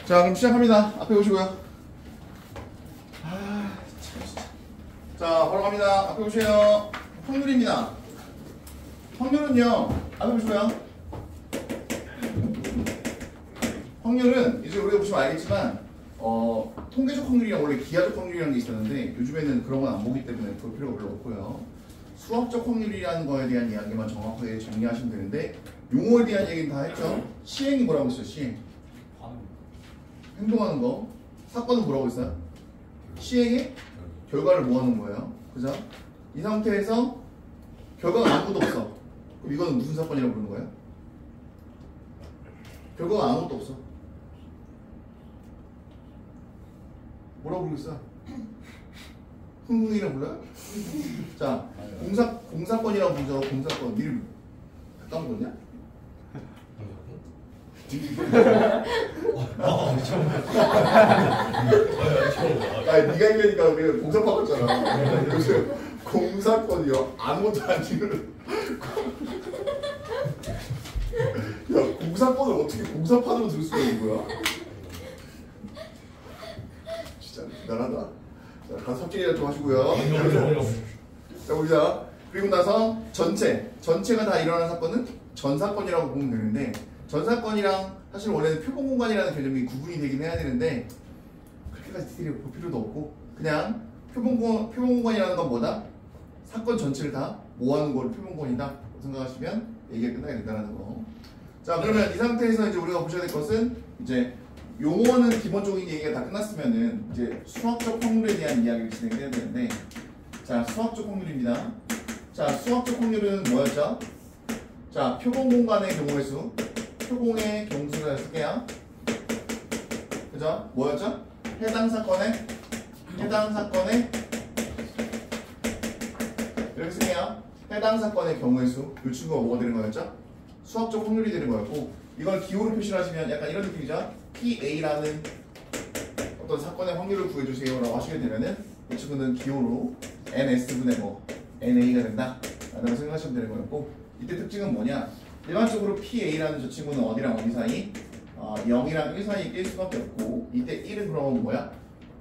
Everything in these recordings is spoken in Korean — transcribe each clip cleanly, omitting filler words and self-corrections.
자, 그럼 시작합니다. 앞에 보시고요. 아, 참 진짜. 자, 바로 갑니다. 앞에 보세요. 확률입니다. 확률은요, 앞에 보시고요. 확률은 이제 우리가 보시면 알겠지만, 통계적 확률이랑 원래 기하적 확률이라는 게 있었는데 요즘에는 그런 건 안 보기 때문에 볼 필요가 별로 없고요. 수학적 확률이라는 거에 대한 이야기만 정확하게 정리하시면 되는데 용어에 대한 얘기는 다 했죠. 시행이 뭐라고 했어요? 시행. 행동하는 거. 사건은 뭐라고 했어요? 시행의 결과를 모아놓은 거예요. 그죠? 이 상태에서 결과가 아무것도 없어. 그럼 이거는 무슨 사건이라고 부르는 거예요? 결과가 아무것도 없어. 뭐라고 부르겠어요? 흥흥이라고 불러요? 자, 공사건이라고 부르죠. 공사건. 니를 까먹었냐? 아니, 네가 얘기하니까 우리가 공사 바꿨잖아. 요즘 공사건이요. 아무것도 아니고. 야, 공사건을 어떻게 공사판으로 들 수가 있는 거야? 진짜 대단하다. 자, 가서 삽질이라 좀 하시고요. 자, 보자. 그리고 나서 전체가 다 일어나는 사건은 전사건이라고 보면 되는데, 전사건이랑 사실 원래는 표본공간이라는 개념이 구분이 되긴 해야 되는데 그렇게까지 디테일을 볼 필요도 없고, 그냥 표본공간이라는 건 뭐다? 사건 전체를 다 모아놓은 걸 표본공간이다 생각하시면 얘기가 끝나게 된다는 거. 자, 그러면 이 상태에서 이제 우리가 보셔야 될 것은, 이제 용어는 기본적인 얘기가 다 끝났으면은 이제 수학적 확률에 대한 이야기를 진행해야 되는데, 자, 수학적 확률입니다. 자, 수학적 확률은 뭐였죠? 자, 표본공간의 경우의 수, 표공의 경수를 쓸게요. 그죠? 뭐였죠? 해당 사건의 이렇게 쓸게요. 해당 사건의 경우의 수, 이 친구가 뭐가 되는 거였죠? 수학적 확률이 되는 거였고, 이걸 기호로 표시를 하시면 약간 이런 느낌이죠? PA라는 어떤 사건의 확률을 구해주세요 라고 하시게 되면은 이 친구는 기호로 NS분의 뭐 NA가 된다 라고 생각하시면 되는 거였고, 이때 특징은 뭐냐? 일반적으로 PA라는 저 친구는 어디랑 어디 사이? 0이랑 1 사이에 낄 수밖에 없고, 이때 1은 그러면 뭐야?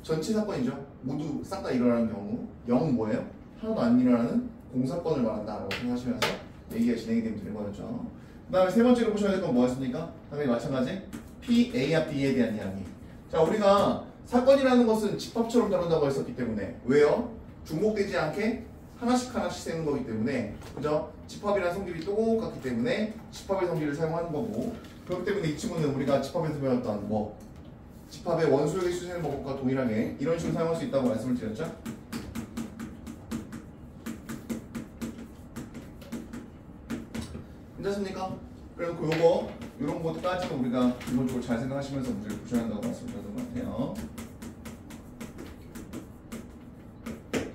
전체 사건이죠. 모두 싹 다 일어나는 경우. 0은 뭐예요? 하나도 안 일어나는 공사건을 말한다라고 생각하시면서 얘기가 진행이 되면 되는 거였죠. 그 다음에 세 번째로 보셔야 될 건 뭐였습니까? 당연히 마찬가지 PA와 B에 대한 이야기. 자, 우리가 사건이라는 것은 집합처럼 다룬다고 했었기 때문에, 왜요? 중복되지 않게 하나씩 세는 거기 때문에, 그죠? 집합이라는 성질이 똑같기 때문에 집합의 성질을 사용하는 거고, 그렇기 때문에 이 친구는 우리가 집합에서 배웠던 뭐 집합의 원소의 개수 세는 방법과 동일하게 이런 식으로 사용할 수 있다고 말씀을 드렸죠? 괜찮습니까? 그리고 요거 이런 것까지는 우리가 기본적으로 잘 생각하시면서 문제를 보셔야 한다고 말씀드렸던 것 같아요.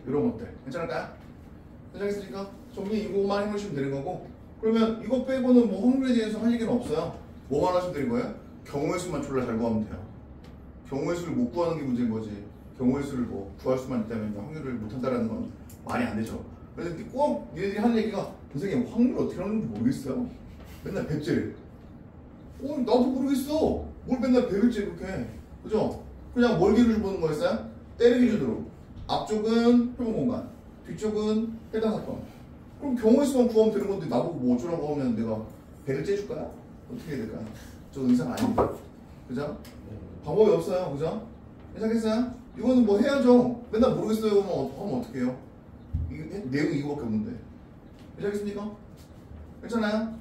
이런 것들 괜찮을까요? 괜찮겠습니까? 정리 이거만 해놓으시면 되는 거고, 그러면 이거 빼고는 뭐 확률에 대해서 할 얘기는 없어요. 뭐만 하시면 되는 거예요? 경우의 수만 졸라 잘 구하면 돼요. 경우의 수를 못 구하는 게 문제인 거지, 경우의 수를 뭐 구할 수만 있다면 확률을 못 한다는 건 말이 안 되죠. 그래서 꼭 얘네들이 하는 얘기가, 선생님 확률 어떻게 하는지 모르겠어요. 맨날 백질. 나도 모르겠어. 뭘 맨날 배울지 그렇게. 그죠? 그냥 뭘 기준으로 보는 거였어요? 때를 기준으로. 앞쪽은 표본공간, 뒤쪽은 해당 사건. 그럼 경우의 수만 구하면 되는 건데 나보고 뭐 어쩌라고 하면 내가 배를 째줄까요? 어떻게 해야 될까요? 저 의사가 아닌데. 그죠? 방법이 없어요. 그죠? 괜찮겠어요? 이거는 뭐 해야죠. 맨날 모르겠어요 하면 어떻게 해요? 내용이 이거밖에 없는데. 괜찮겠습니까? 괜찮아요?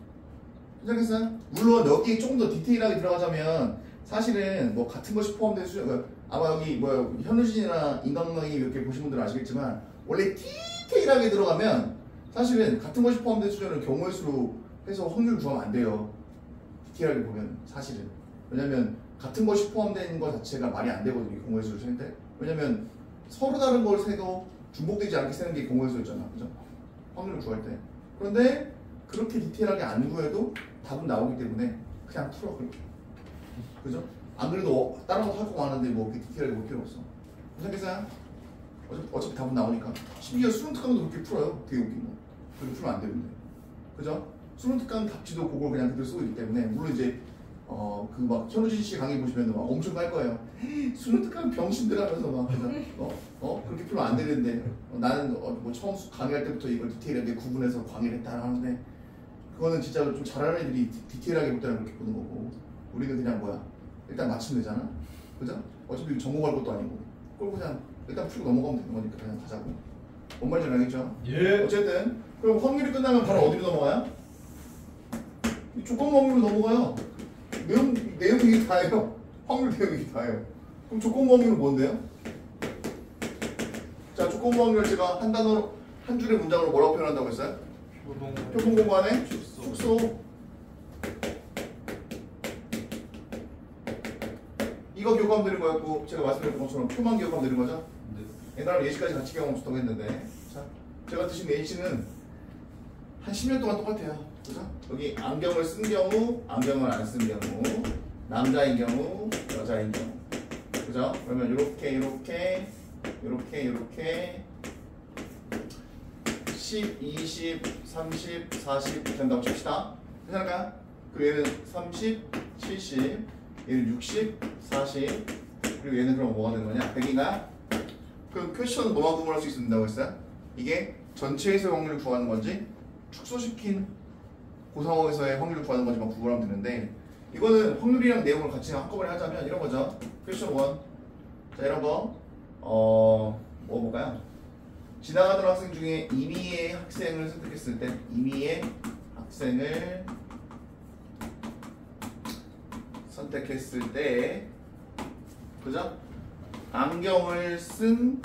괜찮겠어요? 물론 여기 조금 더 디테일하게 들어가자면 사실은 뭐 같은 것이 포함된 수준, 아마 여기 뭐 현우진이나 인간관계 이렇게 보신 분들은 아시겠지만, 원래 디테일하게 들어가면 사실은 같은 것이 포함된 수준을 경우의 수로 해서 확률을 구하면 안 돼요. 디테일하게 보면 사실은. 왜냐면 같은 것이 포함된 것 자체가 말이 안 되거든요, 경우의 수를 셀 때. 왜냐면 서로 다른 걸 세도 중복되지 않게 세는 게 경우의 수였잖아, 그죠? 확률을 구할 때. 그런데 그렇게 디테일하게 안 구해도 답은 나오기 때문에 그냥 풀어, 그렇게. 그죠? 안 그래도 다른 거 할 거 많은데 뭐 그렇게 디테일하게 볼 필요 없어. 괜찮겠어요? 어차피 답은 나오니까. 심지어 수능 특강도 그렇게 풀어요. 되게 웃긴 거. 그렇게 풀면 안 되는데. 그죠? 수능 특강 답지도 그걸 그냥 그대로 쓰고 있기 때문에, 물론 이제 그 막 현우진 씨 강의 보시면 막 엄청 깔 거예요. 수능특강 병신들 하면서 막 그렇게 풀면 안 되는데 나는 뭐 처음 강의할 때부터 이걸 디테일하게 구분해서 강의를 했다 하는데 그거는 진짜 좀 잘하는 애들이 디테일하게 볼 때는 그렇게 보는 거고 우리는 그냥 뭐야 일단 맞추면 되잖아. 그죠? 어차피 전공할 것도 아니고 그걸 그냥 일단 풀고 넘어가면 되는 거니까 그냥 가자고. 뭔 말인지 알겠죠? 예. 어쨌든 그럼 확률이 끝나면 바로 어디로 넘어가요? 이 조건 확률로 넘어가요. 내용이 다예요. 확률 내용이 다예요. 그럼 조건 확률은 뭔데요? 자, 조건 확률을 제가 한 단어로 한 줄의 문장으로 뭐라고 표현한다고 했어요? 표본 공간의 축소. 이거 기억하면 되는 거였고 제가 말씀드린 것처럼 표만 기억하면 되는 거죠? 네. 옛날에 예시까지 같이 기억하면 좋다고 했는데 자, 제가 드신 예시는 한 10년 동안 똑같아요. 그죠? 여기 안경을 쓴 경우, 안경을 안 쓴 경우, 남자인 경우, 여자인 경우. 그죠? 그러면 이렇게 10, 20, 30, 40 된다고 칩시다. 괜찮을까요? 그리고 얘는 30, 70, 얘는 60, 40 그리고 얘는 그럼 뭐가 되는 거냐? 100인가요? 그럼 퀘스천은 뭐만 구분할 수 있는다고 했어요? 이게 전체에서의 확률을 구하는 건지 축소시킨 그 상황에서의 확률을 구하는 건지만 구분하면 되는데 이거는 확률이랑 내용을 같이 한꺼번에 하자면 이런 거죠. 퀘스천 1. 자, 이런 거 뭐 볼까요? 지나가던 학생 중에 임의의 학생을 선택했을 때 임의의 학생을 선택했을 때 그죠? 안경을 쓴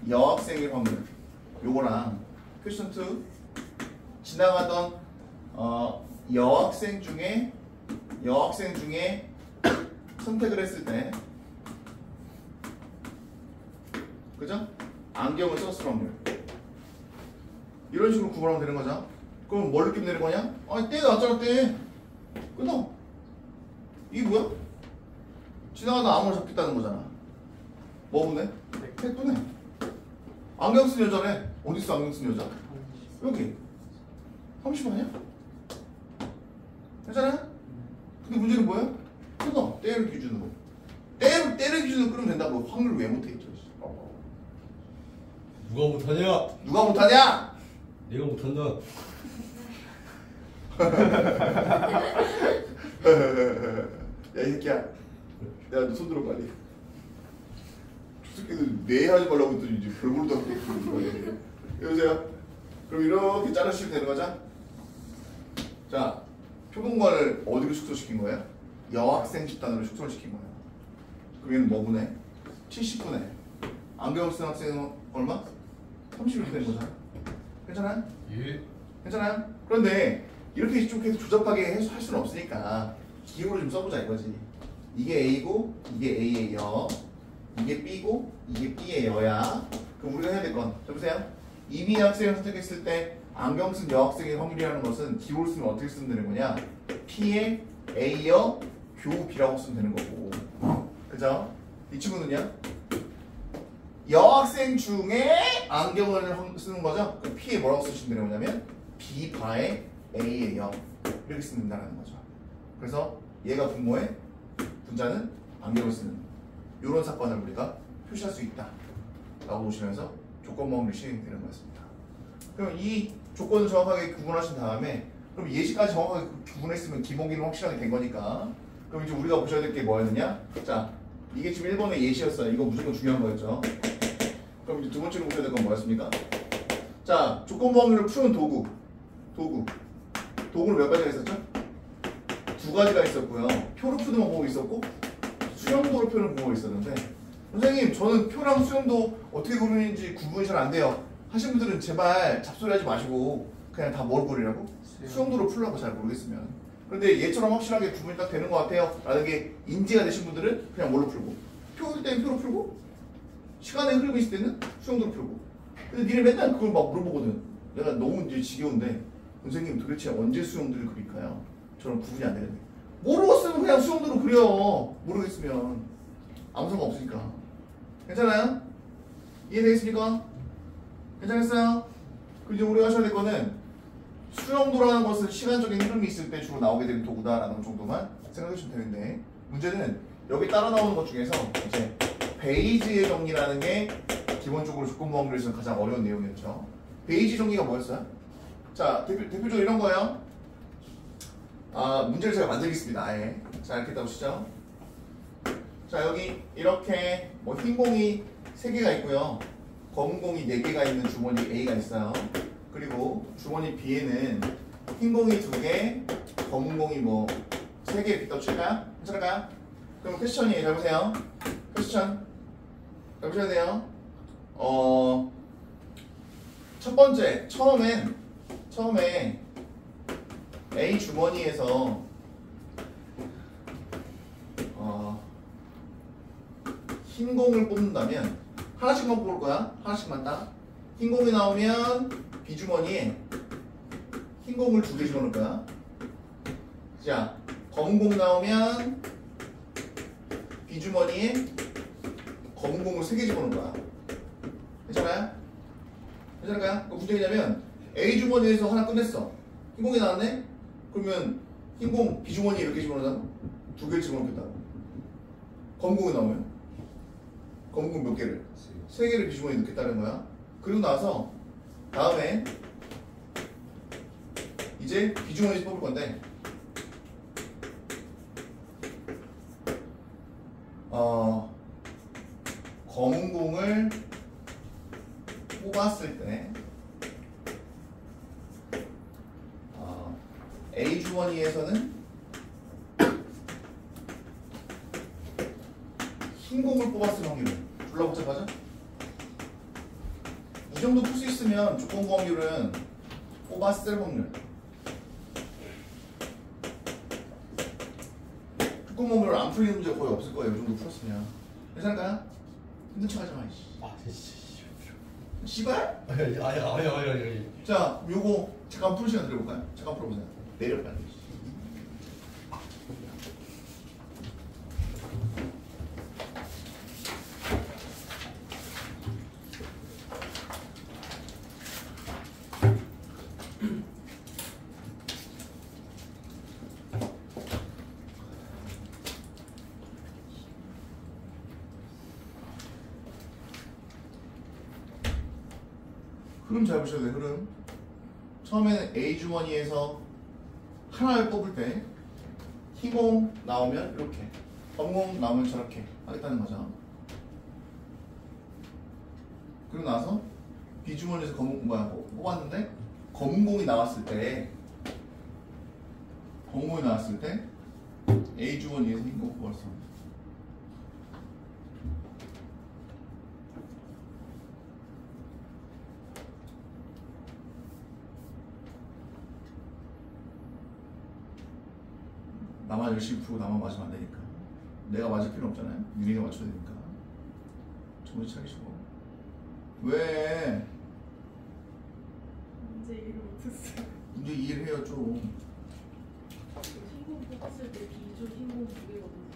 여학생의 확률 요거랑 퀘스천 2 지나가던 여학생 중에 선택을 했을 때 그죠? 안경을 썼을 확률 이런 식으로 구분하면 되는 거죠. 그럼 뭘 느끼면 되는 거냐? 아니 때 나왔잖아 때 끊어. 이게 뭐야? 지나가다 암호를 잡겠다는 거잖아. 뭐 보네? 100분에 안경 쓴 여자네. 어딨어 안경 쓴 여자? 여기 30 아니야? 괜찮아? 근데 문제는 뭐야? 끊어. 때를 기준으로 때를 기준으로 끄면 된다고. 확률 왜 못해 있죠? 누가 못하냐? 누가 못하냐? 내가 못한다. 야 이 새끼야 내가 너 손들어 빨리. 저 새끼들 내 하지 말라고 했더니 이제 별볼도 안 보고 여보세요? 그럼 이렇게 자르시면 되는 거죠? 자 표본관을 어디로 축소시킨 거예요? 여학생 집단으로 축소를 시킨 거예요. 그럼 얘는 뭐 분해? 70분해 안경을 쓴 학생은 얼마? 30이렇게 된 거잖아. 괜찮아요? 예. 괜찮아요? 그런데 이렇게 좀 계속 조잡하게 할 수는 없으니까 기호를 좀 써보자 이거지. 이게 A고 이게 A의 여 이게 B고 이게 B의 여야. 그럼 우리가 해야 될 건 자 보세요. 임의 학생을 선택했을 때 안경 쓴 여학생의 확률이라는 것은 기호를 쓰면 어떻게 쓰면 되는 거냐? P의 A여 교 B라고 쓰면 되는 거고 그죠? 이 친구는요? 여학생 중에 안경을 쓰는 거죠? 그럼 P에 뭐라고 쓰시면 되는 거냐면 B 바의 A의 여 이렇게 쓰면 된다는 거죠. 그래서 얘가 분모에 분자는 안경을 쓰는 이런 사건을 우리가 표시할 수 있다 라고 보시면서 조건 확률이 실행이 되는 거였습니다. 그럼 이 조건을 정확하게 구분하신 다음에 그럼 예시까지 정확하게 구분했으면 기본기는 확실하게 된 거니까 그럼 이제 우리가 보셔야 될 게 뭐였느냐? 자 이게 지금 1번의 예시였어요. 이거 무조건 중요한 거였죠. 그럼 이제 두 번째로 보셔야 될 건 뭐였습니까? 자 조건 확률을 푸는 도구는 몇 가지가 있었죠? 두 가지가 있었고요. 표로 푸는 방법이 있었고 수영도로 푸는 방법이 있었는데 선생님 저는 표랑 수영도 어떻게 그리는지 구분이 잘 안 돼요 하신 분들은 제발 잡소리 하지 마시고 그냥 다 뭘 그리라고? 수영도로 풀라고 잘 모르겠으면. 그런데 얘처럼 확실하게 구분이 딱 되는 것 같아요 라는 게 인지가 되신 분들은 그냥 뭘로 풀고 표일 때는 표로 풀고 시간의 흐름이 있을 때는 수영도로 풀고. 근데 니네 맨날 그걸 막 물어보거든. 내가 너무 이제 지겨운데 선생님 도대체 언제 수영도를 그릴까요? 저는 구분이 안 되는데 모르겠으면 그냥 수영도로 그려. 모르겠으면 아무 상관 없으니까. 괜찮아요? 이해되겠습니까? 괜찮겠어요? 그리고 이제 우리가 하셔야 될 거는 수영도라는 것은 시간적인 흐름이 있을 때 주로 나오게 되는 도구다라는 정도만 생각해 주시면 되는데 문제는 여기 따라 나오는 것 중에서 이제 베이지의 정리라는 게 기본적으로 조건부 확률에서는 가장 어려운 내용이었죠. 베이지 정리가 뭐였어요? 자, 대표적으로 이런 거예요. 문제를 제가 만들겠습니다. 아예. 자, 이렇게 따보시죠. 자, 여기 이렇게 뭐 흰 공이 3개가 있고요. 검은 공이 4개가 있는 주머니 A가 있어요. 그리고 주머니 B에는 흰 공이 2개, 검은 공이 뭐 3개 이렇게 떠칠까요? 괜찮을까요? 그럼 퀘스천이에요. 잘 보세요. 퀘스천. 잘 보셔야 돼요. 첫 번째, 처음에 A 주머니에서 흰 공을 뽑는다면 하나씩만 뽑을 거야. 하나씩만 딱. 흰 공이 나오면 B 주머니에 흰 공을 2개 집어넣을 거야. 자, 검은 공 나오면 B 주머니에 검은 공을 3개 집어넣을 거야. 괜찮아요? 괜찮을까요? 그 무슨 얘기냐면 A 주머니에서 하나 끝냈어. 흰 공이 나왔네? 그러면 흰 공 B 주머니에 몇 개 집어넣는다고? 2개를 집어넣겠다고. 검은 공이 나오면 검은 공 몇 개를? 3개를 B 주머니에 넣겠다는 거야. 그리고 나서 다음에 이제 B 주머니에서 뽑을 건데 검은 공을 뽑았을 때 A 주머니에서는 흰 공을 뽑았을 확률은 졸라 복잡하죠? 이 정도 풀 수 있으면 조건부 확률은 뽑았을 확률, 조건부 확률을 안 풀리는 문제가 거의 없을 거예요. 이 정도 풀었으면. 괜찮을까요? 힘든 척 하지 마. 씨발? 아니. 자, 요거 잠깐 푸는 시간 드려볼까요? 잠깐 풀어보세요. 내려 빨리. 흐름 잘 보셔야 돼요. 흐름. 처음에는 A 주머니에서 하나를 뽑을 때 흰공 나오면 이렇게, 검공 나오면 저렇게 하겠다는 거죠. 그리고 나서 B 주머니에서 뽑았는데 검은 공이 나왔을 때 A 주머니에서 흰공 뽑았어. 나만 열심히 풀고 나만 맞으면 안 되니까. 내가 맞을 필요 없잖아요. 니네가 맞춰야 되니까. 정신 차리시고. 왜? 문제 이해를 못했어요. 문제 이해를 해요 좀. 흰공 뽑았을 때 B조 흰공 2개거든요.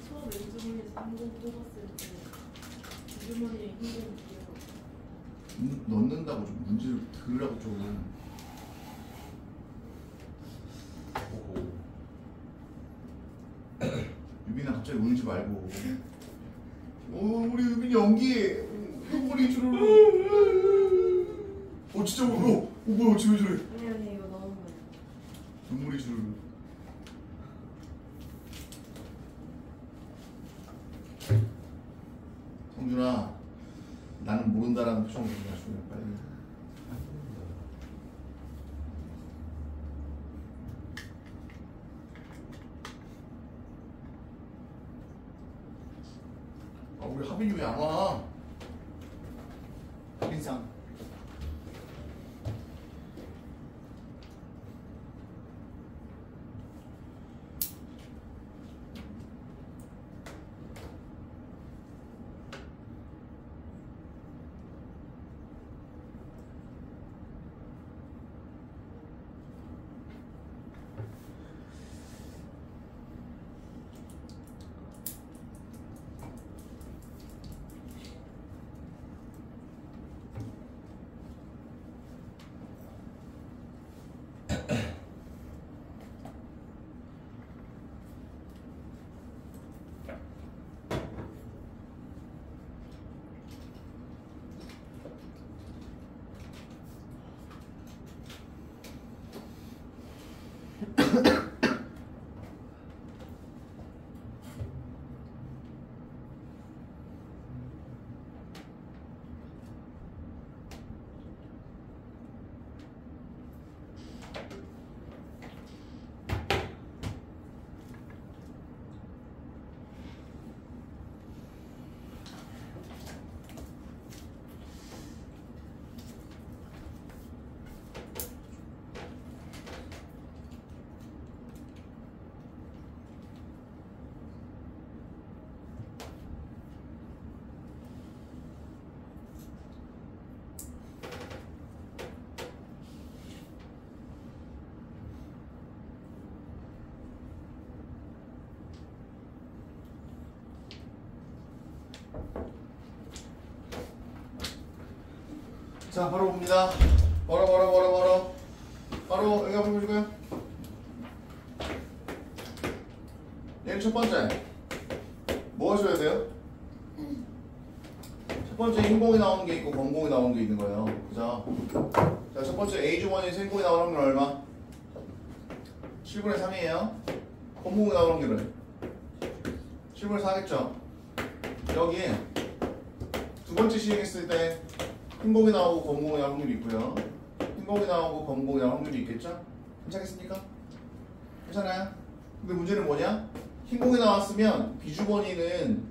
처음 왼주머니에서 흰공 뽑았을 때 B주머니에 흰공 2개거든요. 넣는다고 좀 문제를 들으라고 좀. 유빈아 갑자기 울지 말고. 우리 유빈이 연기해. 눈물이 주르르. 진짜 울어. 뭐야 지금 저래. 아니 이거 너무 눈물이 주르르. 성준아, 나는 모른다라는 표정을 보여줘. 빨리. 우리 하빈이 왜 안 와? 하빈상. 자, 바로 봅니다. 바로 여기 한번 보시고요. 얘는 첫 번째 뭐 하셔야 돼요? 첫 번째 흰공이 나오는 게 있고 검공이 나오는 게 있는 거예요. 그죠? 자, 첫 번째 A 주머니에 흰공이 나오는 확률 얼마? 7분의 3이에요. 검공이 나오는 확률은 7분의 4겠죠? 여기에 두 번째 시행했을 때 흰공이 나오고 검공이 나올 확률이 있고요. 흰공이 나오고 검공이 나올 확률이 있겠죠? 괜찮겠습니까? 괜찮아요? 근데 문제는 뭐냐? 흰공이 나왔으면 비주머니는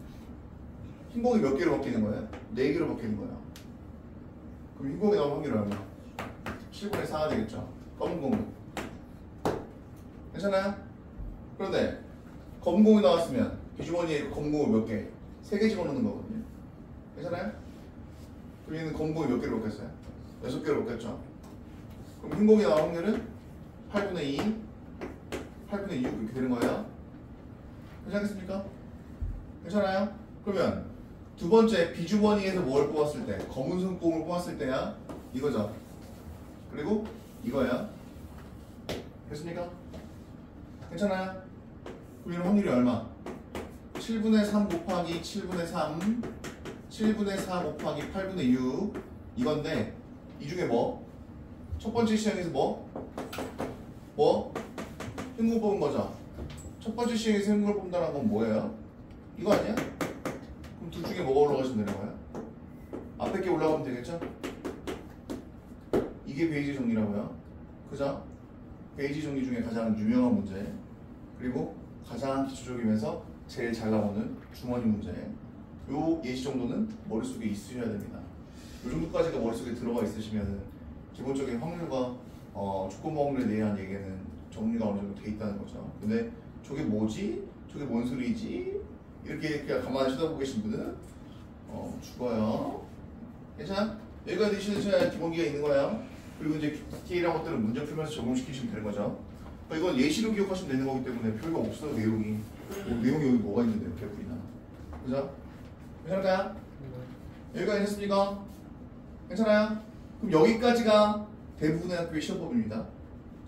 흰공이 몇 개로 바뀌는 거예요? 4개로 바뀌는 거예요. 그럼 흰공이 나올 확률이 얼마? 7분의 4가 되겠죠? 검은 공은 괜찮아요? 그런데 검은 공이 나왔으면 비주머니에 검은 공을 몇 개? 3개 집어넣는 거거든요. 괜찮아요? 그럼 얘는 검은 공이 몇 개로 바뀌었어요? 6개로 바뀌었죠? 그럼 흰공이 나올 확률은 8분의 2, 8분의 2 이렇게 되는 거예요. 괜찮겠습니까? 괜찮아요? 그러면 두 번째 비주머니에서 뭘 뽑았을 때, 검은 손공을 뽑았을 때야 이거죠. 그리고 이거야. 됐습니까? 괜찮아요? 그럼 이런 확률이 얼마? 7분의 3 곱하기 7분의 3, 7분의 4 곱하기 8분의 6 이건데 이 중에 뭐? 첫 번째 시행에서 뭐? 흰공 뽑은 거죠? 첫 번째 시행에서 흰공을 뽑는다는 건 뭐예요? 이거 아니야? 그럼 둘 중에 뭐가 올라가시면 되는 거야? 앞에 게 올라가면 되겠죠? 이게 베이지 정리라고요. 그죠? 베이지 정리 중에 가장 유명한 문제, 그리고 가장 기초적이면서 제일 잘 나오는 주머니 문제. 요 예시 정도는 머릿속에 있으셔야 됩니다. 요 정도까지가 머릿속에 들어가 있으시면 기본적인 확률과 조건부 확률에 대한 얘기는 정리가 어느 정도 돼 있다는 거죠. 근데 저게 뭐지? 저게 뭔 소리지? 이렇게 그냥 가만히 쳐다보고 계신 분은 죽어요. 괜찮아? 여기까지 되셔야 기본기가 있는 거예요. 그리고 이제 디테일한 것들은 문제 풀면서 적용시키시면 되는 거죠. 이건 예시로 기억하시면 되는 거기 때문에 별거 없어요. 내용이 내용이 여기 뭐가 있는데 이렇게 보이나? 그죠? 괜찮을까요? 여기까지 되셨습니까? 괜찮아요? 그럼 여기까지가 대부분의 학교의 시험법입니다.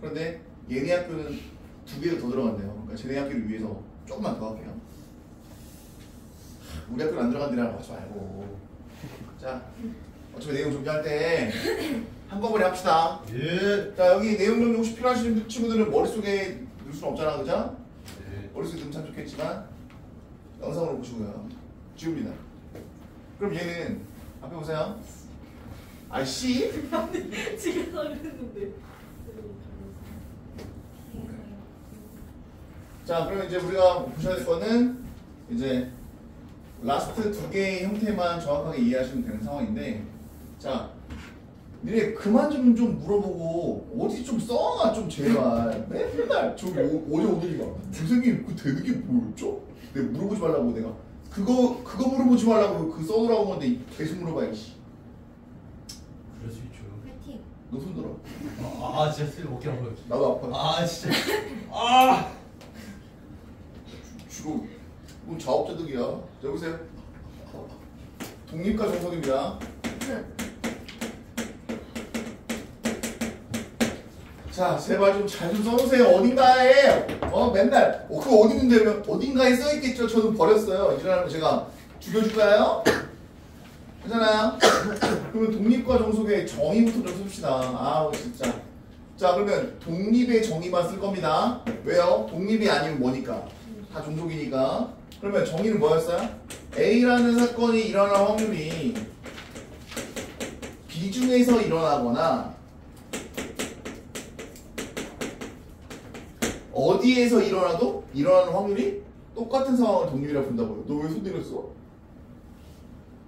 그런데 얘네 학교는 2개가 더 들어간대요. 그러니까 쟤네 학교를 위해서 조금만 더 할게요. 우리 학교는 안 들어간 데라고 하지 말고. 자, 어차피 내용 정리할 때 한꺼번에 합시다. 예. 자, 여기 내용 정리 혹시 필요하신 친구들은 머릿속에 넣을 수는 없잖아, 그죠? 예. 머릿속에 넣으면 참 좋겠지만 영상으로 보시고요. 지웁니다. 그럼 얘는 앞에 보세요. 아씨? 지금 하랬는데. 자, 그럼 이제 우리가 보셔야 될 거는 이제 라스트 2개의 형태만 정확하게 이해하시면 되는 상황인데, 자, 니네 그만 좀 물어보고 어디 좀 써놔 좀 제발. 맨날 저기 어제 오늘이가 선생님 그 되는 게 뭐였죠? 내가 물어보지 말라고 내가 그거 물어보지 말라고 그 써놓으라고 건데 계속 물어봐 이씨. 그럴 수 있죠. 파이팅. 너 손 들어. 진짜 쓸 먹게 한 거예요. 나도 아파. 진짜. 주로 넌 자업자득이야. 여보세요. 독립과 정석입니다. 자, 제발 좀 잘 좀 써놓으세요. 어딘가에 맨날 그거 어디 있는데 어딘가에 써있겠죠. 저는 버렸어요. 이러면 제가 죽여줄까요? 괜찮아요? 그러면 독립과 정속의 정의부터 좀 씁시다. 아우 진짜 자 그러면 독립의 정의만 쓸 겁니다. 왜요? 독립이 아니면 뭐니까? 다 종속이니까. 그러면 정의는 뭐였어요? A라는 사건이 일어날 확률이 B 중에서 일어나거나 어디에서 일어나도 일어나는 확률이 똑같은 상황을 독립이라고 본다고요. 너 왜 손 내렸어?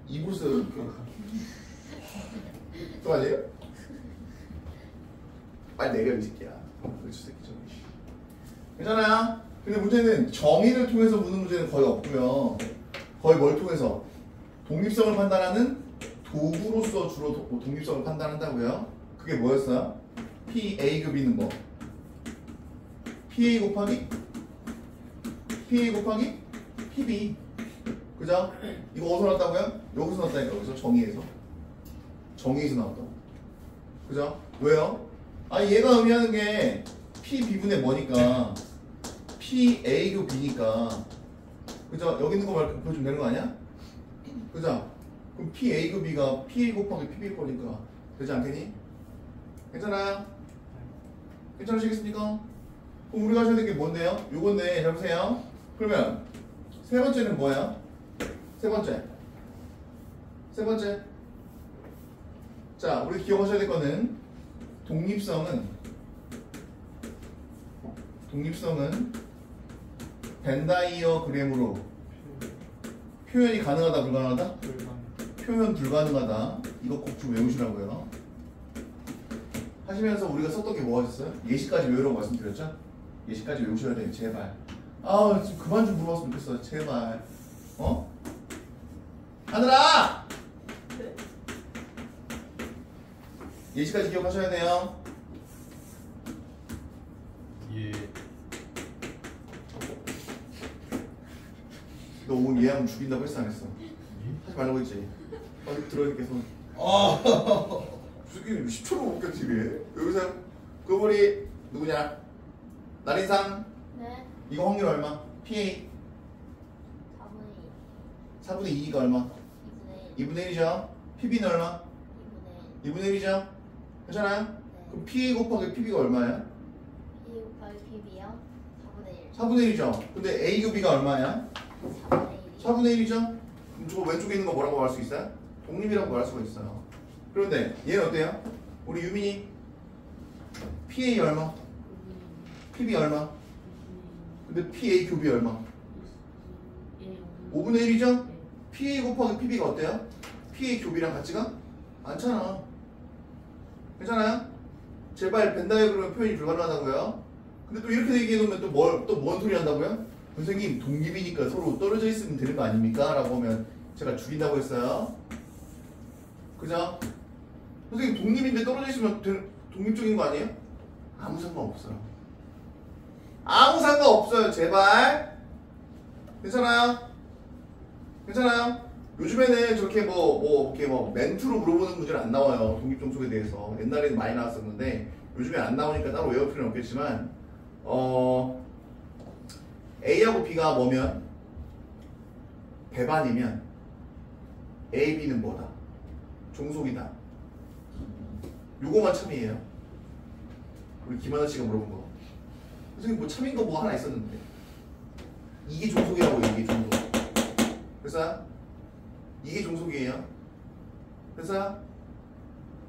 입으로 써요 이렇게. 또 아니에요? 빨리 내려 이 새끼야. 그렇지 새끼 저기. 괜찮아요? 근데 문제는 정의를 통해서 묻는 문제는 거의 없고요. 거의 뭘 통해서? 독립성을 판단하는 도구로서 주로 독립성을 판단한다고요. 그게 뭐였어요? PA급이는 뭐? PA 곱하기 PB. 그죠? 이거 어디서 나왔다고요? 여기서 나왔다니까. 여기서 정의에서 나왔다고. 그죠? 왜요? 아니 얘가 의미하는 게 PB분의 뭐니까 PA급 B니까. 그죠? 여기 있는 거 말고 보여주면 되는 거 아니야? 그죠? 그럼 PA급 B가 PA 곱하기 PB 거니까 되지 않겠니? 괜찮아요? 괜찮으시겠습니까? 그럼 우리가 하셔야 될 게 뭔데요? 요건데 잘 보세요. 그러면 세 번째는 뭐야? 세 번째. 자, 우리 기억하셔야 될 거는 독립성은 벤다이어그램으로 표현이 가능하다 불가능하다? 표현 불가능하다. 이거 꼭 좀 외우시라고요. 하시면서 우리가 썼던 게 뭐가 있었어요? 예시까지 외우라고 말씀드렸죠? 예시까지 외우셔야 돼요. 제발. 아, 좀 그만 좀 물어봤으면 좋겠어. 제발. 어? 하늘아! 네? 예시까지 기억하셔야 돼요. 예. 너 오늘 얘하면 죽인다고 했어 안 했어? 하지 말라고 했지? 빨리 들어야 계속. 저기 10초로 못 겠지 왜? 여기서 그분이 누구냐? 나린상. 네. 이거 확률 얼마? PA 4분의 2가 얼마? 2분의 1이죠? PB는 얼마? 2분의 1이죠? 괜찮아요? 네. 그럼 PA 곱하기 PB가 얼마야? P 곱하기 PB요? 4분의 1. 4분의 1이죠? 근데 A 급 B가 얼마야? 4분의 1. 4분의 1이죠? 그럼 저 왼쪽에 있는 거 뭐라고 말할 수 있어요? 독립이라고 말할 수가 있어요. 그런데 얘는 어때요? 우리 유민이 PA 얼마? PB 얼마? 근데 PA 곱이 얼마? 5분의 1이죠? PA 곱하기 PB가 어때요? PA 곱이랑 같지가 않잖아. 괜찮아요? 제발 벤다이어그램 표현이 불가능하다고요? 근데 또 이렇게 얘기해 놓으면 또 뭔 소리 한다고요? 선생님 독립이니까 서로 떨어져 있으면 되는 거 아닙니까? 라고 하면 제가 죽인다고 했어요. 그죠? 선생님 독립인데 떨어져 있으면 독립적인 거 아니에요? 아무 상관없어요. 아무 상관없어요. 제발. 괜찮아요? 괜찮아요? 요즘에는 저렇게 이렇게 멘트로 물어보는 문제는 안 나와요. 독립종속에 대해서. 옛날에는 많이 나왔었는데 요즘에 안 나오니까 따로 외울 필요는 없겠지만 A하고 B가 뭐면 배반이면 A, B는 뭐다? 종속이다. 요거만 참이에요. 우리 김하나 씨가 물어본 거. 선생님 뭐 참인 거 뭐 하나 있었는데 이게 종속이라고 이게 종속. 그래서 이게 종속이에요. 그래서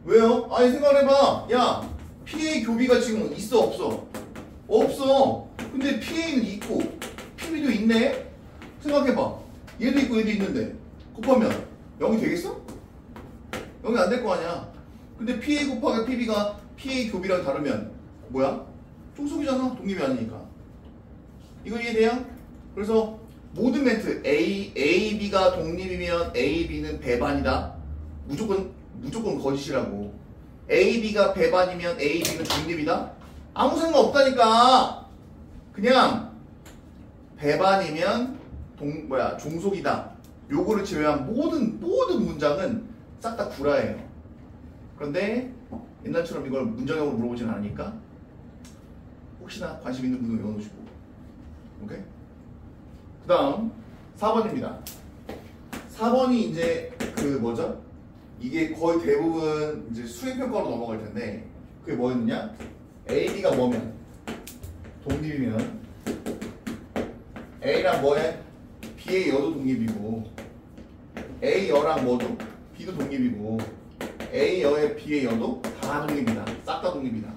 왜요? 아니 생각해봐. 야 PA 교비가 지금 있어 없어? 없어. 근데 PA는 있고 PB도 있네. 생각해봐. 얘도 있고 얘도 있는데 곱하면 0이 되겠어? 0이 안 될 거 아니야. 근데 PA 곱하기 PB가 PA 교비랑 다르면 뭐야? 종속이잖아. 독립이 아니니까. 이거 이해돼요? 그래서 모든 멘트 A, B가 독립이면 A, B는 배반이다. 무조건 거짓이라고. A, B가 배반이면 A, B는 독립이다. 아무 상관없다니까. 그냥 배반이면 종속이다. 요거를 제외한 모든 문장은 싹 다 구라예요. 그런데 옛날처럼 이걸 문장형으로 물어보진 않으니까 혹시나 관심 있는 분은 외워놓으시고. 오케이? 그 다음 4번입니다. 4번이 이제 이게 거의 대부분 이제 수행평가로 넘어갈 텐데 그게 뭐였느냐? A, B가 뭐면? 독립이면 A랑 뭐해? B의 여도 독립이고 A 여랑 뭐도? B도 독립이고 A 여의 B의 여도 다 독립이다. 싹 다 독립이다.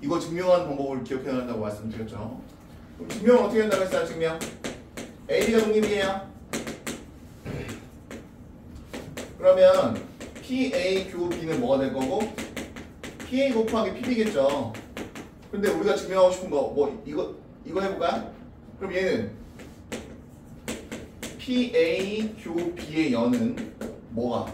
이거 증명하는 방법을 기억해야 한다고 말씀드렸죠. 그럼 증명은 어떻게 한다고 했어요? 증명 A, B가 독립이에요. 그러면 PA 교 B는 뭐가 될 거고? PA 곱하기 PB겠죠. 근데 우리가 증명하고 싶은 거 뭐 이거 해볼까요? 그럼 얘는 PA 교 B의 여는 뭐가?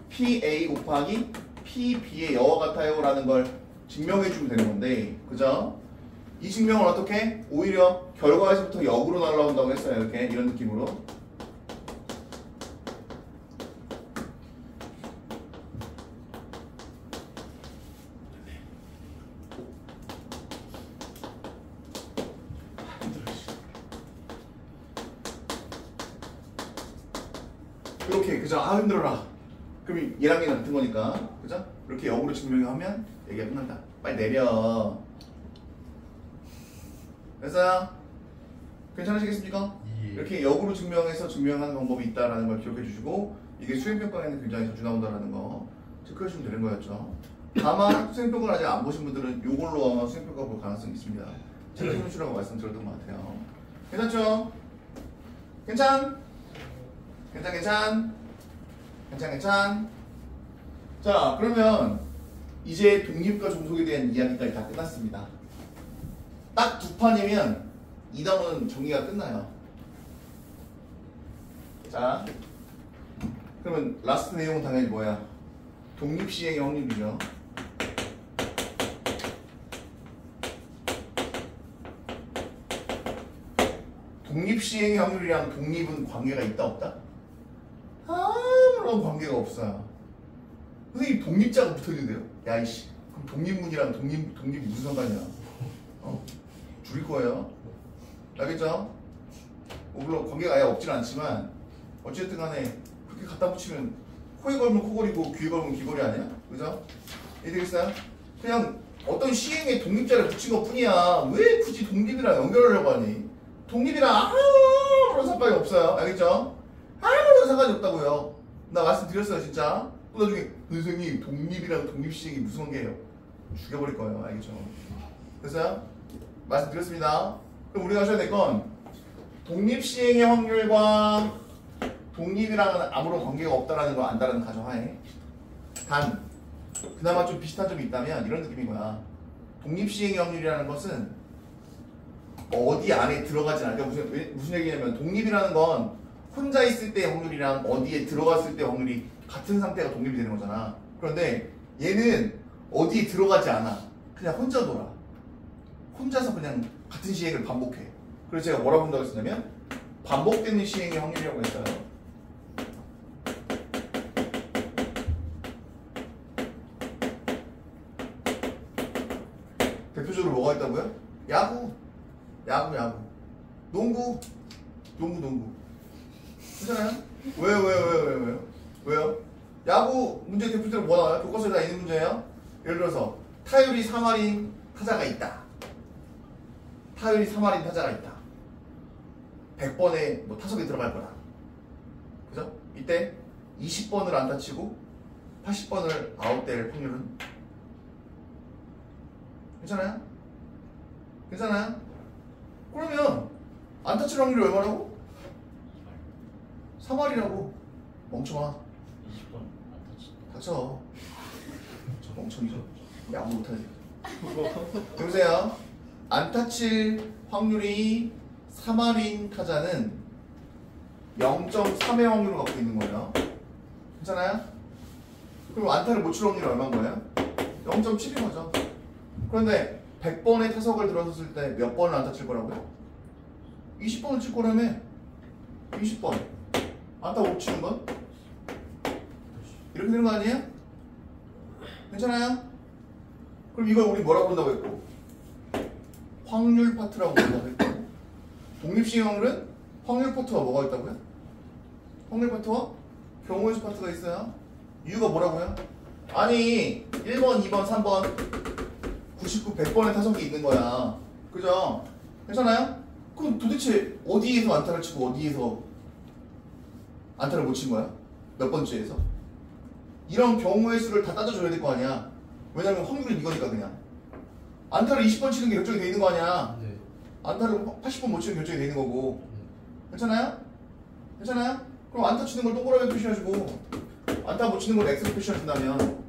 PA 곱하기 PB의 여와 같아요 라는 걸 증명해주면 되는 건데 그죠? 이 증명을 어떻게? 오히려 결과에서부터 역으로 날라온다고 했어요. 이렇게 이런 느낌으로. 이렇게 그죠? 아 힘들어라. 그럼 얘랑 얘랑 같은 거니까 그죠? 이렇게 역으로 증명하면 얘기가 끝난다. 빨리 내려. 됐어요? 괜찮으시겠습니까? 예. 이렇게 역으로 증명해서 증명하는 방법이 있다는 걸 기억해 주시고 이게 수행평가에는 굉장히 자주 나온다는 거 체크해 주시면 되는 거였죠. 다만 수행평가를 아직 안 보신 분들은 이걸로 아마 수행평가 볼 가능성이 있습니다. 체크해 주시라고 말씀드렸던 것 같아요. 괜찮죠? 괜찮? 자 그러면 이제 독립과 종속에 대한 이야기까지 다 끝났습니다. 딱 두 판이면 이 단원은 정리가 끝나요. 자 그러면 라스트 내용은 당연히 뭐야? 독립시행의 확률이죠. 독립시행의 확률이랑 독립은 관계가 있다 없다? 아무런 관계가 없어요. 선생님 독립자가 붙어있는데요? 야이씨 그럼 독립문이랑 독립 무슨 상관이야? 줄일 거예요. 알겠죠? 물론 관계가 아예 없진 않지만 어쨌든 간에 그렇게 갖다 붙이면 코에 걸면 코걸이고 귀에 걸면 귀걸이 아니야? 그죠? 이해되겠어요? 그냥 어떤 시행에 독립자를 붙인 것 뿐이야. 왜 굳이 독립이랑 연결하려고 하니? 독립이랑 아무런 상관이 없어요. 알겠죠? 아무런 상관이 없다고요. 나 말씀드렸어요 진짜. 또 나중에 선생님 독립이랑 독립시행이 무슨 관계예요? 죽여버릴 거예요. 알겠죠? 됐어요? 말씀드렸습니다. 그럼 우리가 하셔야 될 건 독립시행의 확률과 독립이랑은 아무런 관계가 없다라는 걸 안다라는 가정하에 단 그나마 좀 비슷한 점이 있다면 이런 느낌인 거야. 독립시행의 확률이라는 것은 어디 안에 들어가진 않아. 그러니까 무슨 얘기냐면 독립이라는 건 혼자 있을 때의 확률이랑 어디에 들어갔을 때의 확률이 같은 상태가 독립이 되는 거잖아. 그런데 얘는 어디에 들어가지 않아. 그냥 혼자 놀아. 혼자서 그냥 같은 시행을 반복해. 그래서 제가 뭐라고 한다고 했었냐면 반복되는 시행의 확률이라고 했어요. 대표적으로 뭐가 있다고요? 야구. 농구. 괜찮아요? 왜요? 야구 문제 대표적으로 뭐 나와요? 교과서에 다 있는 문제예요? 예를 들어서 타율이 3할인 타자가 있다. 100번에 뭐 타석에 들어갈 거다. 그죠? 이때 20번을 안타 치고 80번을 아웃될 확률은 괜찮아요? 그러면 안타 칠 확률이 얼마라고? 3할이라고. 멍청아. 20번 안 다쳐. 저 멍청이죠. 야구 못하지. 여보세요. 안타 칠 확률이 3할인 타자는 0.3의 확률을 갖고 있는 거예요. 괜찮아요? 그럼 안타를 못 칠 확률이 얼마인 거예요? 0.7인 거죠. 그런데 100번의 타석을 들어섰을 때 몇 번을 안타 칠 거라고요? 20번을 칠 거라며. 20번. 안타 못 치는 건? 이렇게 되는 거 아니에요? 괜찮아요? 그럼 이걸 우리 뭐라고 부른다고 했고? 확률 파트라고 부른다고 했고, 독립시행 확률은 확률 파트와 뭐가 있다고요? 확률 파트와 경우의 수 파트가 있어요. 이유가 뭐라고요? 아니 1번, 2번, 3번 99, 100번의 타석이 있는 거야. 그죠? 괜찮아요? 그럼 도대체 어디에서 안타를 치고 어디에서 안타를 못 친 거야? 몇 번째에서? 이런 경우의 수를 다 따져줘야 될 거 아니야. 왜냐면 확률은 이거니까 그냥. 안타를 20번 치는 게 결정이 돼 있는 거 아니야. 네. 안타를 80번 못 치는 결정이 돼 있는 거고. 괜찮아요? 괜찮아요? 그럼 안타 치는 걸 동그라미 표시해주고 안타 못 치는 걸 X로 표시해준다면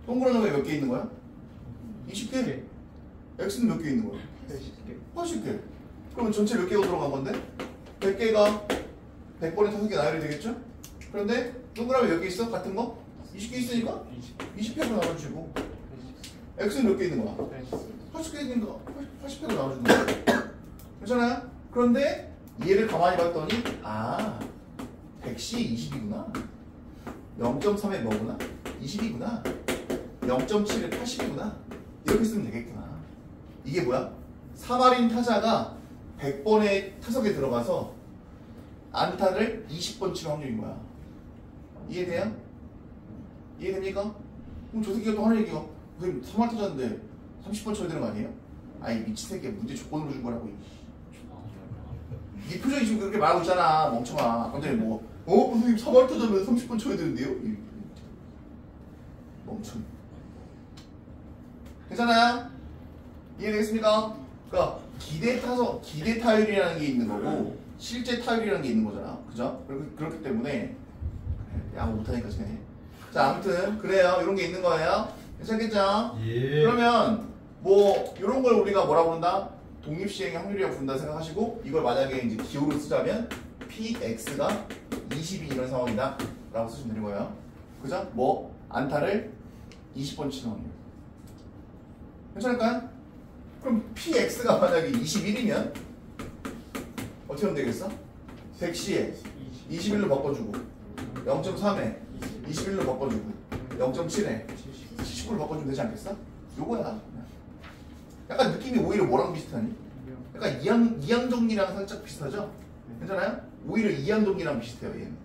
동그라미가 몇 개 있는 거야? 20개. X는 몇 개 있는 거야? 80개. 그러면 전체 몇 개가 들어간 건데? 100개가 100번에 5개 나열이 되겠죠? 그런데 동그라미 몇 개 있어? 같은 거? 20개 있으니까 20개로 나눠주고 X는 몇 개 있는 거야? 80개 있는 거 80개로 나눠주는 거야. 괜찮아요? 그런데 얘를 가만히 봤더니 100시 20이구나. 0.3에 뭐구나? 20이구나. 0.7에 80이구나. 이렇게 쓰면 되겠구나. 이게 뭐야? 사발인 타자가 100번의 타석에 들어가서 안타를 20번 치는 확률인 거야. 이해돼요? 이해됩니까? 그럼 저 새끼가 또 하는 얘기가 선생님 3할 타자인데 30번 쳐야 되는 거 아니에요? 아이 미친 새끼야 문제 조건으로 준 거라고. 네 표정이 지금 그렇게 말하고 있잖아 멍청아. 근데 뭐 선생님 3할 타자면 30번 쳐야 되는데요? 멍청. 괜찮아요? 이해되겠습니까? 그러니까 기대 타율이라는 게 있는 거고 실제 타율이라는 게 있는 거잖아. 그죠? 그렇기 때문에 야구 못하니까 지금. 자 아무튼 그래요. 이런 게 있는 거예요. 괜찮겠죠? 예. 그러면 뭐 이런 걸 우리가 뭐라 부른다? 독립시행의 확률이라고 부른다 생각하시고 이걸 만약에 이제 기호로 쓰자면 PX가 20이 이런 상황이다 라고 쓰시면 되는 거예요. 그죠? 뭐 안타를 20번 치는 확률. 괜찮을까요? 그럼 PX가 만약에 21이면 어떻게 하면 되겠어? 100시에 21로 바꿔주고 0.3에 21로 바꿔주고 0.7에 70으로 바꿔주면 되지 않겠어? 요거야. 약간 느낌이 오히려 뭐랑 비슷하니? 약간 이항정리랑 살짝 비슷하죠? 괜찮아요? 오히려 이항정리랑 비슷해요 얘는.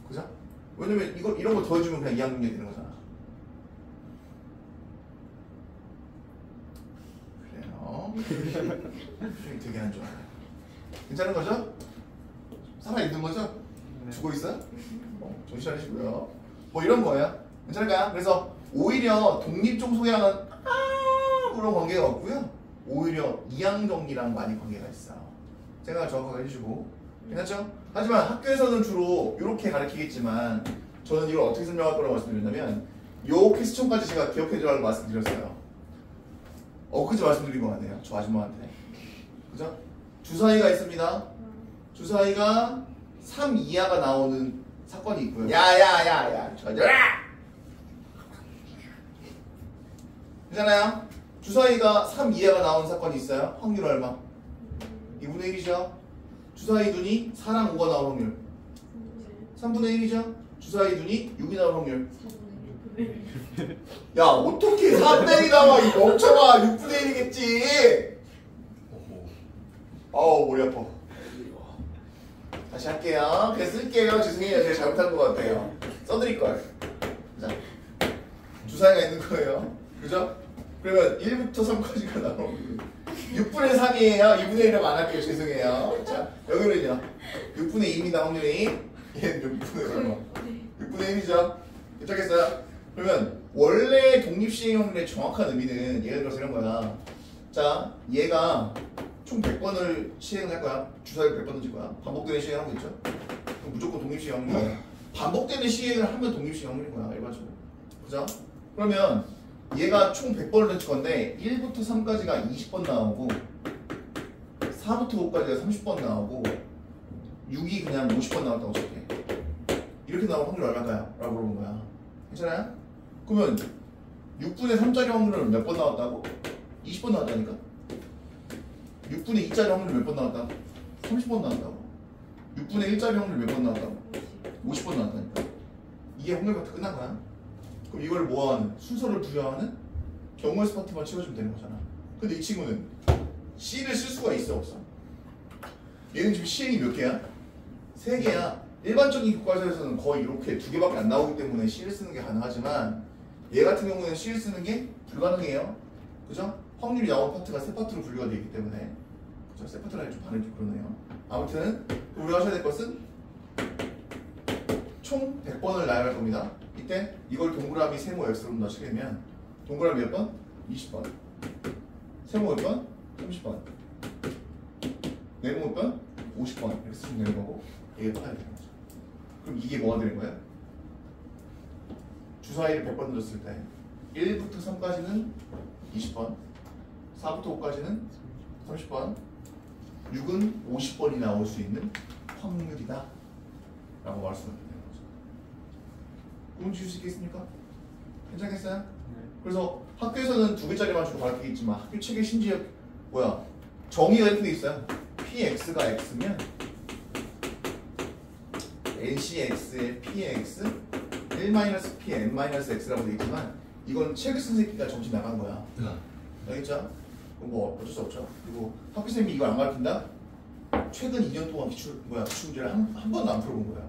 그죠? 왜냐면 이런 거 더해주면 그냥 이항정리 되는 거잖아. 그래요. 되게 안 좋아요. 괜찮은 거죠? 살아있는 거죠? 죽어 있어요? 정신 차리시고요. 뭐 이런 거예요. 괜찮을까요? 그래서 오히려 독립종 소양은 그런 관계가 없고요. 오히려 이항정리랑 많이 관계가 있어요. 생각을 정확하게 해주시고. 괜찮죠? 하지만 학교에서는 주로 이렇게 가르치겠지만 저는 이걸 어떻게 설명할 거라고 말씀드렸냐면 요 퀘스천까지 제가 기억해 주라고 말씀드렸어요. 엊그제 말씀드린 거 같네요. 저 아줌마한테. 그죠? 주사위가 있습니다. 주사위가 3 이하가 나오는 사건이 있고요. 야야야야 저절아! 괜찮아요? 주사위가 3 이하가 나오는 사건이 있어요. 확률 얼마? 2분의 1이죠. 주사위 눈이 4랑 5가 나올 확률 3분의 1이죠. 주사위 눈이 6이 나올 확률 야 어떻게 3분의 1이 나와 이 멍청아. 6분의 1이겠지. 어우 머리 아파. 다시 할게요. 그냥 쓸게요. 죄송해요. 제가 잘못한 것 같아요. 써드릴걸. 자, 주사위가 있는 거예요. 그죠? 그러면 1부터 3까지가 나오고 6분의 3이에요. 2분의 1이라고 안 할게요. 죄송해요. 자, 여기는요. 6분의 2입니다. 확률이. 얘는 6분의 얼마? 6분의 1이죠. 괜찮겠어요? 그러면 원래 독립시행 확률의 정확한 의미는 예를 들어서 이런 거야. 자, 얘가 총 100번을 시행할 거야. 주사위를 100번 던질 거야. 반복되는 시행을 하고 있죠. 그럼 무조건 독립시행 확률이야. 반복되는 시행을 하면 독립시행 확률인 거야. 일반적으로. 그죠? 그러면 얘가 총 100번을 던질 건데 1부터 3까지가 20번 나오고 4부터 5까지가 30번 나오고 6이 그냥 50번 나왔다고 칠게. 이렇게 나올 확률 얼마일까요? 라고 물어본 거야. 괜찮아요? 그러면 6분의 3짜리 확률은 몇 번 나왔다고? 20번 나왔다니까? 6분의 2짜리 확률 몇 번 나왔다고? 30번 나왔다고. 6분의 1짜리 확률 몇 번 나왔다고? 50번 나왔다니까. 이게 확률부터 끝난 거야. 그럼 이걸 뭐하는? 순서를 부여하는 경우의 수 파트만 채워주면 되는 거잖아. 근데 이 친구는 C를 쓸 수가 있어 없어? 얘는 지금 시행이 몇 개야? 3개야. 일반적인 교과서에서는 거의 이렇게 2개밖에 안 나오기 때문에 C를 쓰는 게 가능하지만 얘 같은 경우에는 C를 쓰는 게 불가능해요. 그죠? 확률이 나온 파트가 세 파트로 분류가 되어 있기 때문에 그죠? 세 파트라니 좀 반응이 좀 그러네요. 아무튼 우리가 하셔야 될 것은 총 100번을 나열할 겁니다. 이때 이걸 동그라미 세모 X로 넣으시게 되면 동그라미 몇 번? 20번. 세모 몇 번? 30번. 네모 몇 번? 50번. 이렇게 쓰시면 되는 거고 이게 파야 되는 거죠. 그럼 이게 뭐가 되는 거예요? 주사위를 100번 넣었을 때 1부터 3까지는 20번, 4부터 5까지는 30번, 6은 50번이 나올 수 있는 확률이다 라고 말씀을 드리는 거죠. 그럼 지울 수 있겠습니까? 괜찮겠어요? 네. 그래서 학교에서는 2개짜리만 주로 가르치겠지만 학교 책에 심지어 정의가 이렇게 돼 있어요. px가 x면 ncx의 px 1-p n-x라고 돼 있지만 이건 책을 쓴 새끼가 정신 나간 거야. 알겠죠? 뭐 어쩔 수 없죠. 그리고 학교 선생님이 이걸 안 가르친다? 최근 2년 동안 기출 문제를 한 번도 안 풀어본 거야.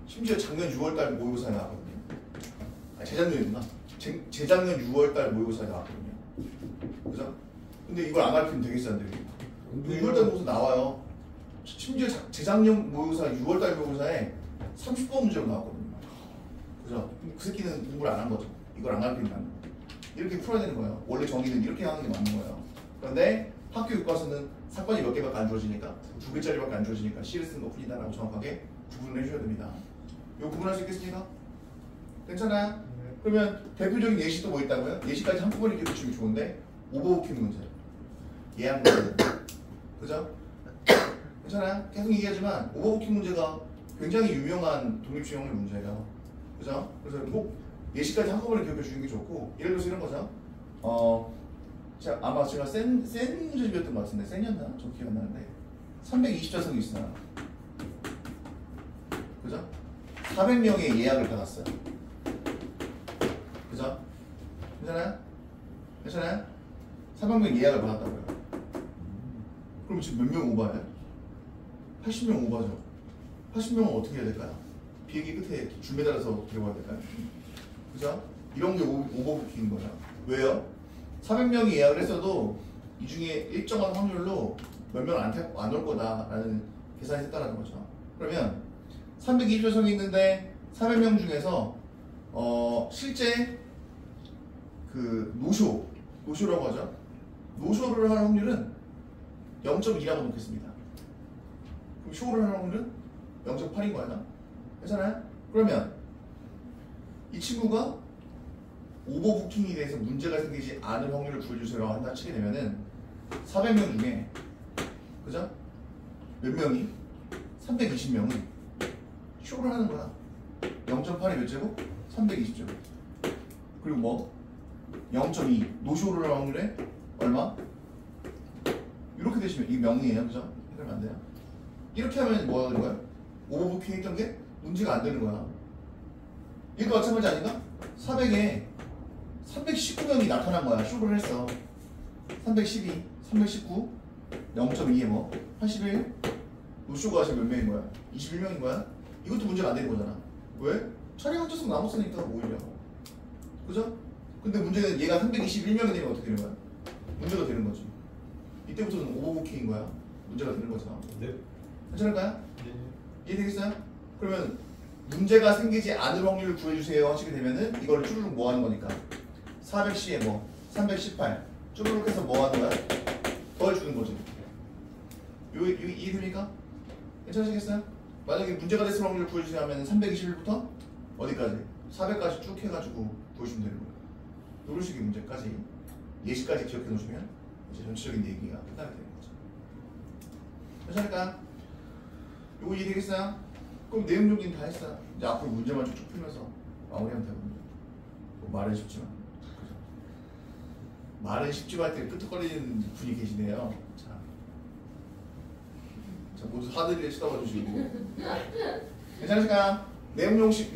심지어 작년 6월달 모의고사에 나왔거든요. 재작년이구나. 재작년 6월달 모의고사에 나왔거든요. 그죠? 근데 이걸 안 가르치면 되겠어, 안 되겠어? 6월달 모의고사 나와요. 심지어 재작년 모의고사 6월달 모의고사에 30번 문제로 나왔거든요. 그죠? 그 새끼는 공부를 안 한 거죠. 이걸 안 가르친다는 거. 이렇게 풀어야 되는 거예요. 원래 정의는 이렇게 하는 게 맞는 거예요. 그런데 학교 교과서는 사건이 몇 개밖에 안 주어지니까 2개짜리밖에 안 주어지니까 C를 쓴 거 뿐이다라고 정확하게 구분을 해줘야 됩니다. 이거 구분할 수 있겠습니까? 괜찮아요? 네. 그러면 대표적인 예시도 뭐 있다고요? 예시까지 한꺼번에 기억해주면 좋은데 오버부킹 문제, 예약 문제, 그죠? 괜찮아요? 계속 얘기하지만 오버부킹 문제가 굉장히 유명한 독립주행률 문제예요. 그죠? 그래서 꼭 예시까지 한꺼번에 기억해 주는 게 좋고, 예를 들어서 이런 거죠. 아마 제가 센 문제집이었던 것 같은데, 센이었나? 좀 기억 안 나는데 320자석이 있어요. 그죠? 400명의 예약을 받았어요. 그죠? 괜찮아요? 괜찮아요? 400명 예약을 받았다고요. 그럼 지금 몇 명 오바예요? 80명 오바죠. 80명은 어떻게 해야 될까요? 비행기 끝에 줄 매달아서 데려가야 될까요? 그죠? 이런 게 오버부킹인 거예요. 왜요? 400명이 예약을 했어도 이 중에 일정한 확률로 몇 명은 안 올 거다라는 계산이 했다라는 거죠. 그러면 320좌석이 있는데 400명 중에서 실제 그 노쇼라고 하죠. 노쇼를 할 확률은 0.2라고 놓겠습니다. 그럼 쇼를 할 확률은 0.8인 거야. 괜찮아요? 그러면 이 친구가 오버부킹에 대해서 문제가 생기지 않을 확률을 구해주세요라고 한다 치게 되면은 400명 중에 그죠? 몇 명이? 320명은 쇼를 하는 거야. 0.8의 몇 제곱? 320제곱. 그리고 뭐? 0.2 노쇼를 할 확률에 얼마? 이렇게 되시면 이게 명이에요, 그죠? 그러면 안 돼요. 이렇게 하면 뭐가 되는 거야? 오버부킹 했던 게 문제가 안 되는 거야. 이것도 마찬가지 아닌가? 400에 319명이 나타난 거야. 쇼를 했어. 312, 319, 0.2에 뭐? 81, 노쇼가 지금 몇 명인 거야? 21명인 거야? 이것도 문제가 안 되는 거잖아. 왜? 차량 한 좌석 남았으니까 오히려. 그죠? 근데 문제는 얘가 321명이 되면 어떻게 되는 거야? 문제가 되는 거지. 이때부터는 오버부킹인 거야. 문제가 되는 거잖아. 네. 괜찮을까요? 네. 이해되겠어요? 그러면 문제가 생기지 않을 확률을 구해주세요 하시게 되면은 이걸 쭈르륵 뭐 하는 거니까 400C에 뭐 318 쭈르륵 해서 뭐 하는 거야? 더해주는 거지. 이해됩니까? 괜찮으시겠어요? 만약에 문제가 됐을 확률을 구해주세요 하면 321부터 어디까지? 400까지 쭉 해가지고 구해주면 되는 거예요. 이런 식의 문제까지 예시까지 기억해 놓으시면 이제 전체적인 얘기가 끝나게 되는 거죠. 괜찮을까요? 이거 이해되겠어요? 그럼 내용 정리는 다 했어요. 이제 앞으로 문제만 쭉쭉 풀면서 마무리하면 되거든요. 뭐 말은 쉽지만 그죠? 말은 쉽지만 할 때 끄떡거리는 분이 계시네요. 자 모두 하드리에 쳐다봐 주시고 괜찮으실까요? 내용 용시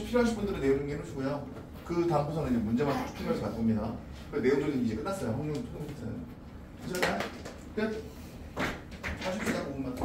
필요하신 분들은 내용 정리 해놓으시고요. 그 다음부터는 이제 문제만 쭉 풀면서 갈 겁니다. 그래서 내용 정리 이제 끝났어요. 확률 초등부터는. 괜찮을까요? 끝. 하십시다 5분만.